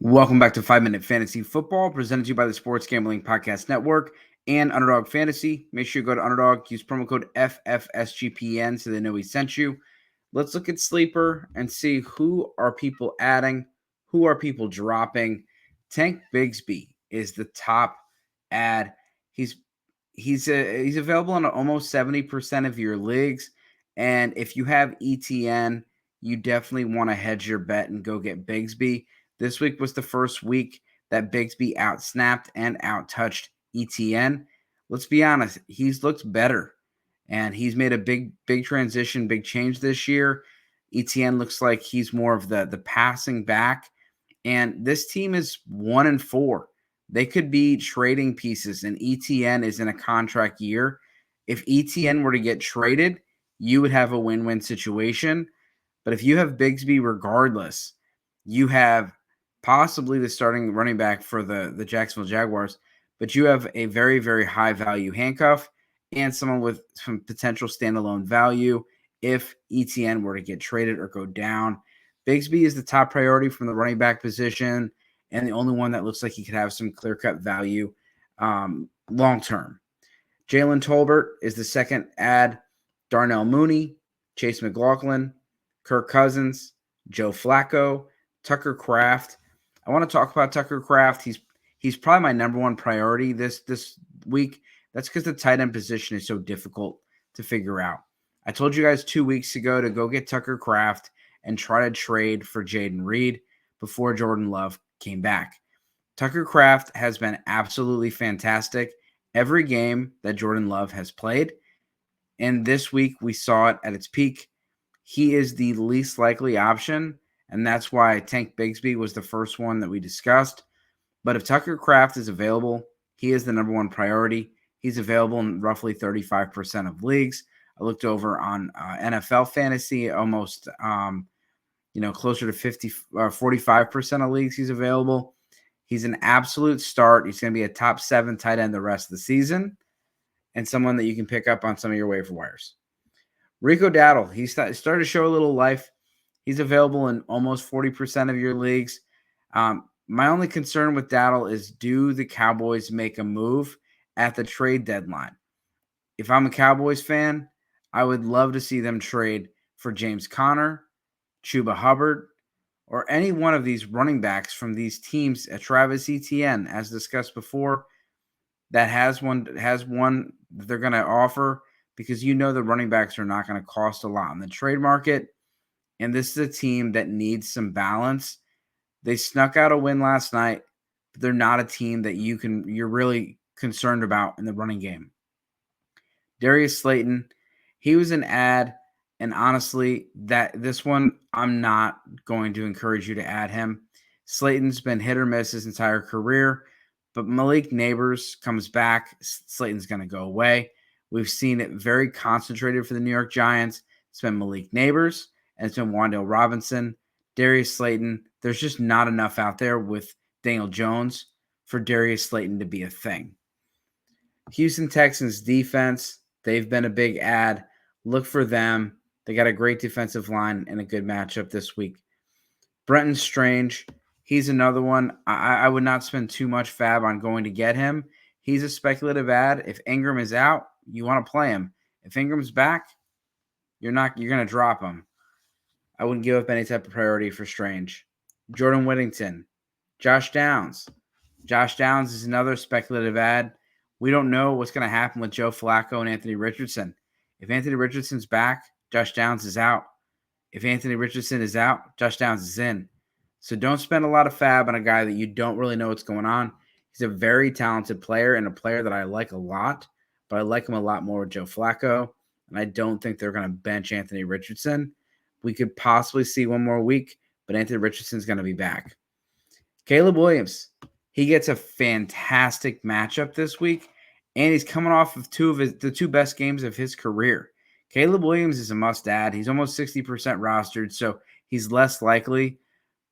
Welcome back to 5 Minute Fantasy Football, presented to you by the Sports Gambling Podcast Network and Underdog Fantasy. Make sure you go to Underdog, use promo code FFSGPN so they know we sent you. Let's look at Sleeper and see who are people adding, who are people dropping. Tank Bigsby is the top ad. He's available in almost 70% of your leagues, and if you have ETN, you definitely want to hedge your bet and go get Bigsby. This week was the first week that Bigsby outsnapped and outtouched ETN. Let's be honest, he's looked better, and he's made a big transition, big change this year. ETN looks like he's more of the passing back, and this team is 1-4. They could be trading pieces, and ETN is in a contract year. If ETN were to get traded, you would have a win-win situation. But if you have Bigsby regardless, you have possibly the starting running back for the Jacksonville Jaguars, but you have a very, very high value handcuff and someone with some potential standalone value if ETN were to get traded or go down. Bigsby is the top priority from the running back position and the only one that looks like he could have some clear-cut value long-term. Jalen Tolbert is the second ad. Darnell Mooney, Chase McLaughlin, Kirk Cousins, Joe Flacco, Tucker Kraft. I want to talk about Tucker Kraft. He's probably my number one priority this week. That's because the tight end position is so difficult to figure out. I told you guys 2 weeks ago to go get Tucker Kraft and try to trade for Jaden Reed before Jordan Love came back. Tucker Kraft has been absolutely fantastic every game that Jordan Love has played. And this week we saw it at its peak. He is the least likely option, and that's why Tank Bigsby was the first one that we discussed. But if Tucker Kraft is available, he is the number one priority. He's available in roughly 35% of leagues. I looked over on NFL fantasy, almost closer to 45% of leagues he's available. He's an absolute start. He's going to be a top 7 tight end the rest of the season and someone that you can pick up on some of your waiver wires. Rico Dowdle, he started to show a little life. He's available in almost 40% of your leagues. My only concern with Dowdle is, do the Cowboys make a move at the trade deadline? If I'm a Cowboys fan, I would love to see them trade for James Conner, Chuba Hubbard, or any one of these running backs from these teams at Travis Etienne, as discussed before, that has one that they're going to offer, because the running backs are not going to cost a lot in the trade market. And this is a team that needs some balance. They snuck out a win last night, but they're not a team that you're really concerned about in the running game. Darius Slayton, he was an ad, and honestly, this one, I'm not going to encourage you to add him. Slayton's been hit or miss his entire career, but Malik Neighbors comes back, Slayton's going to go away. We've seen it very concentrated for the New York Giants. It's been Malik Neighbors, and it's been Wan'Dale Robinson. Darius Slayton, there's just not enough out there with Daniel Jones for Darius Slayton to be a thing. Houston Texans defense, they've been a big ad. Look for them. They got a great defensive line and a good matchup this week. Brenton Strange, he's another one. I would not spend too much fab on going to get him. He's a speculative ad. If Ingram is out, you want to play him. If Ingram's back, you're going to drop him. I wouldn't give up any type of priority for Strange. Jordan Whittington, Josh Downs. Josh Downs is another speculative ad. We don't know what's going to happen with Joe Flacco and Anthony Richardson. If Anthony Richardson's back, Josh Downs is out. If Anthony Richardson is out, Josh Downs is in. So don't spend a lot of fab on a guy that you don't really know what's going on. He's a very talented player and a player that I like a lot, but I like him a lot more with Joe Flacco, and I don't think they're going to bench Anthony Richardson. We could possibly see one more week, but Anthony Richardson's going to be back. Caleb Williams, he gets a fantastic matchup this week, and he's coming off of the two best games of his career. Caleb Williams is a must-add. He's almost 60% rostered, so he's less likely,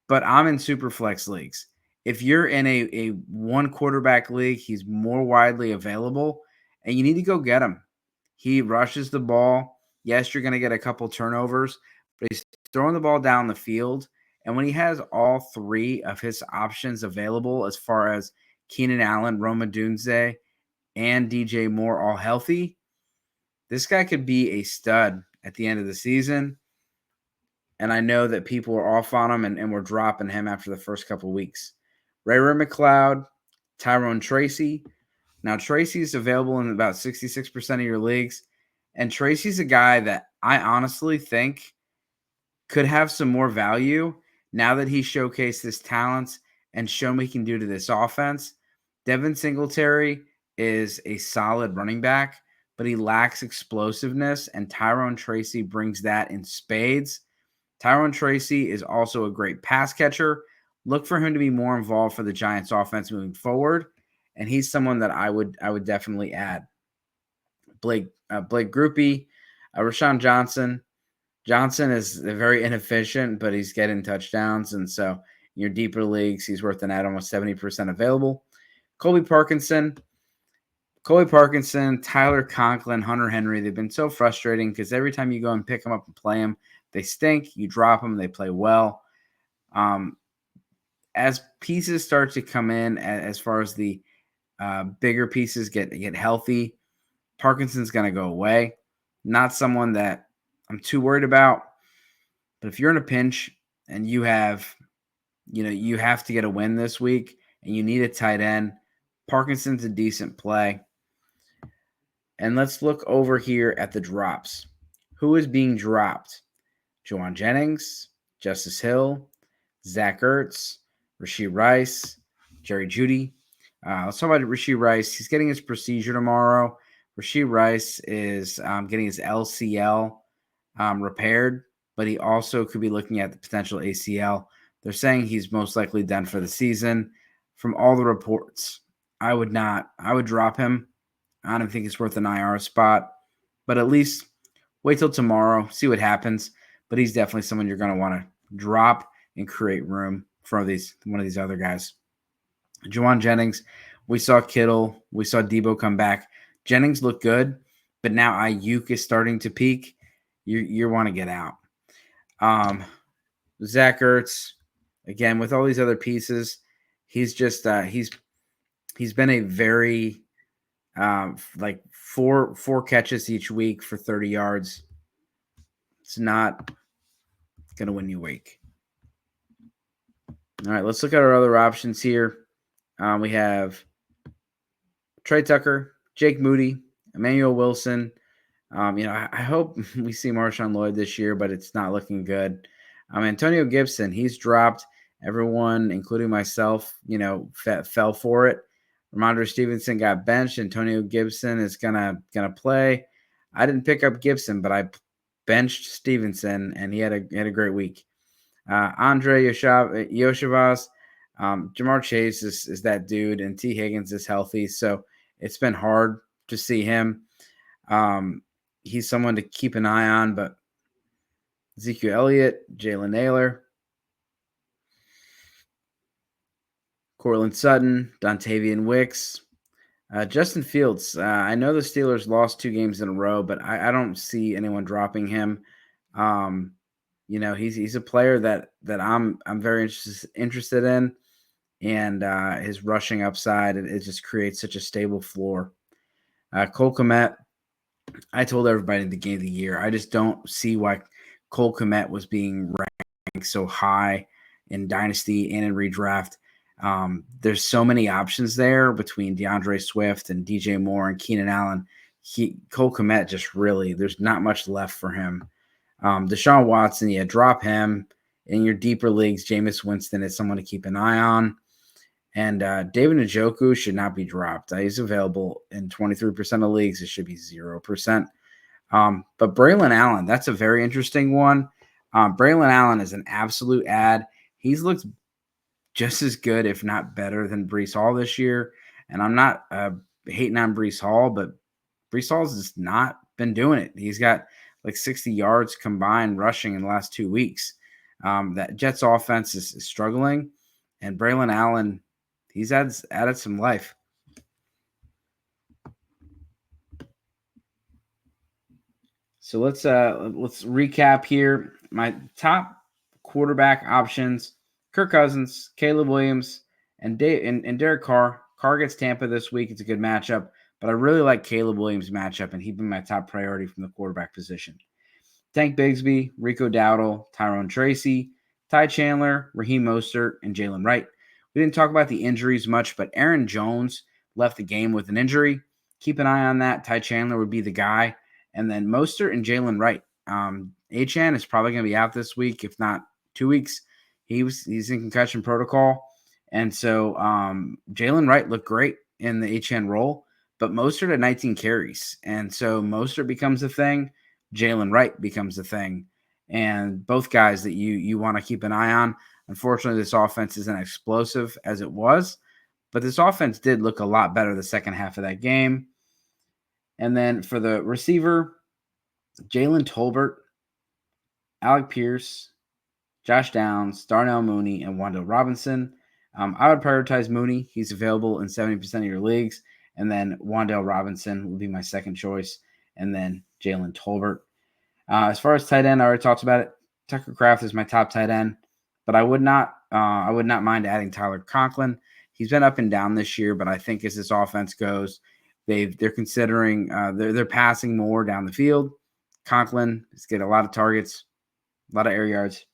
but I'm in super flex leagues. If you're in a one quarterback league, he's more widely available, and you need to go get him. He rushes the ball. Yes, you're going to get a couple turnovers, but he's throwing the ball down the field, And when he has all three of his options available, as far as Keenan Allen, Rome Odunze, and DJ Moore all healthy, this guy could be a stud at the end of the season. And I know that people are off on him and we're dropping him after the first couple of weeks. Ray McLeod, Tyrone Tracy. Now, Tracy's available in about 66% of your leagues. And Tracy's a guy that I honestly think could have some more value now that he showcased his talents and shown what he can do to this offense. Devin Singletary is a solid running back, but he lacks explosiveness, and Tyrone Tracy brings that in spades. Tyrone Tracy is also a great pass catcher. Look for him to be more involved for the Giants offense moving forward, and he's someone that I would definitely add. Blake Groupie, Rashawn Johnson. Johnson is very inefficient, but he's getting touchdowns, and so in your deeper leagues, he's worth an add, almost 70% available. Colby Parkinson, Tyler Conklin, Hunter Henry, they've been so frustrating because every time you go and pick them up and play them, they stink. You drop them, they play well. As pieces start to come in, as far as the bigger pieces get healthy, Parkinson's going to go away. Not someone that I'm too worried about. But if you're in a pinch and you have to get a win this week and you need a tight end, Parkinson's a decent play. And let's look over here at the drops. Who is being dropped? Juwan Jennings, Justice Hill, Zach Ertz, Rashee Rice, Jerry Jeudy. Let's talk about Rashee Rice. He's getting his procedure tomorrow. Rashee Rice is getting his LCL repaired, but he also could be looking at the potential ACL. They're saying he's most likely done for the season. From all the reports, I would drop him. I don't think it's worth an IR spot, but at least wait till tomorrow, see what happens. But he's definitely someone you're going to want to drop and create room for one of these other guys. Juwan Jennings, we saw Kittle, we saw Debo come back. Jennings looked good, but now Ayuk is starting to peak. You want to get out. Zach Ertz, again, with all these other pieces, he's just he's been a very like four catches each week for 30 yards. It's not going to win you a week. All right, let's look at our other options here. We have Trey Tucker, Jake Moody, Emmanuel Wilson. I hope we see Marshawn Lloyd this year, but it's not looking good. Antonio Gibson, he's dropped. Everyone, including myself, fell for it. Ramondre Stevenson got benched. Antonio Gibson is gonna play. I didn't pick up Gibson, but I benched Stevenson, and he had a great week. Andre Yoshivas, Jamar Chase is that dude, and T. Higgins is healthy, so it's been hard to see him. He's someone to keep an eye on, but Ezekiel Elliott, Jalen Naylor, Cortland Sutton, Dontavian Wicks, Justin Fields. I know the Steelers lost 2 games in a row, but I don't see anyone dropping him. He's a player that I'm very interested in, and his rushing upside, it just creates such a stable floor. Cole Kmet, I told everybody in the beginning of the year, I just don't see why Cole Kmet was being ranked so high in Dynasty and in redraft. There's so many options there between DeAndre Swift and DJ Moore and Keenan Allen. Cole Kmet just really, there's not much left for him. Deshaun Watson, drop him. In your deeper leagues, Jameis Winston is someone to keep an eye on. And David Njoku should not be dropped. He's available in 23% of leagues. It should be 0%. But Braylon Allen, that's a very interesting one. Braylon Allen is an absolute ad. He's looked just as good, if not better, than Breece Hall this year. And I'm not hating on Breece Hall, but Breece Hall's just not been doing it. He's got like 60 yards combined rushing in the last 2 weeks. That Jets offense is struggling, and Braylon Allen, he's added some life. So let's recap here. My top quarterback options, Kirk Cousins, Caleb Williams, and Derek Carr. Carr gets Tampa this week. It's a good matchup, but I really like Caleb Williams' matchup, and he'd be my top priority from the quarterback position. Tank Bigsby, Rico Dowdle, Tyrone Tracy, Ty Chandler, Raheem Mostert, and Jalen Wright. We didn't talk about the injuries much, but Aaron Jones left the game with an injury. Keep an eye on that. Ty Chandler would be the guy. And then Mostert and Jalen Wright. Achane is probably going to be out this week, if not 2 weeks. He's in concussion protocol. And so Jalen Wright looked great in the Achane role, but Mostert had 19 carries. And so Mostert becomes a thing. Jalen Wright becomes a thing. And both guys that you want to keep an eye on. Unfortunately, this offense isn't explosive as it was, but this offense did look a lot better the second half of that game. And then for the receiver, Jalen Tolbert, Alec Pierce, Josh Downs, Darnell Mooney, and Wan'Dale Robinson. I would prioritize Mooney. He's available in 70% of your leagues. And then Wan'Dale Robinson would be my second choice. And then Jalen Tolbert. As far as tight end, I already talked about it. Tucker Kraft is my top tight end. But I would not mind adding Tyler Conklin. He's been up and down this year, but I think as this offense goes, they're considering they're passing more down the field. Conklin is getting a lot of targets, a lot of air yards.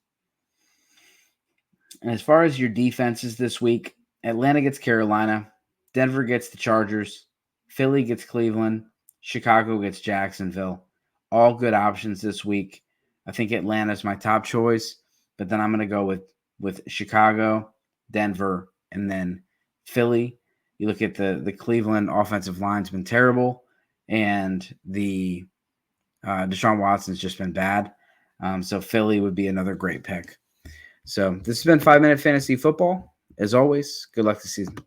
And as far as your defenses this week, Atlanta gets Carolina, Denver gets the Chargers, Philly gets Cleveland, Chicago gets Jacksonville. All good options this week. I think Atlanta is my top choice, but then I'm going to go with Chicago, Denver, and then Philly. You look at the Cleveland offensive line's been terrible, and the Deshaun Watson's just been bad. So Philly would be another great pick. So this has been 5 Minute Fantasy Football. As always, good luck this season.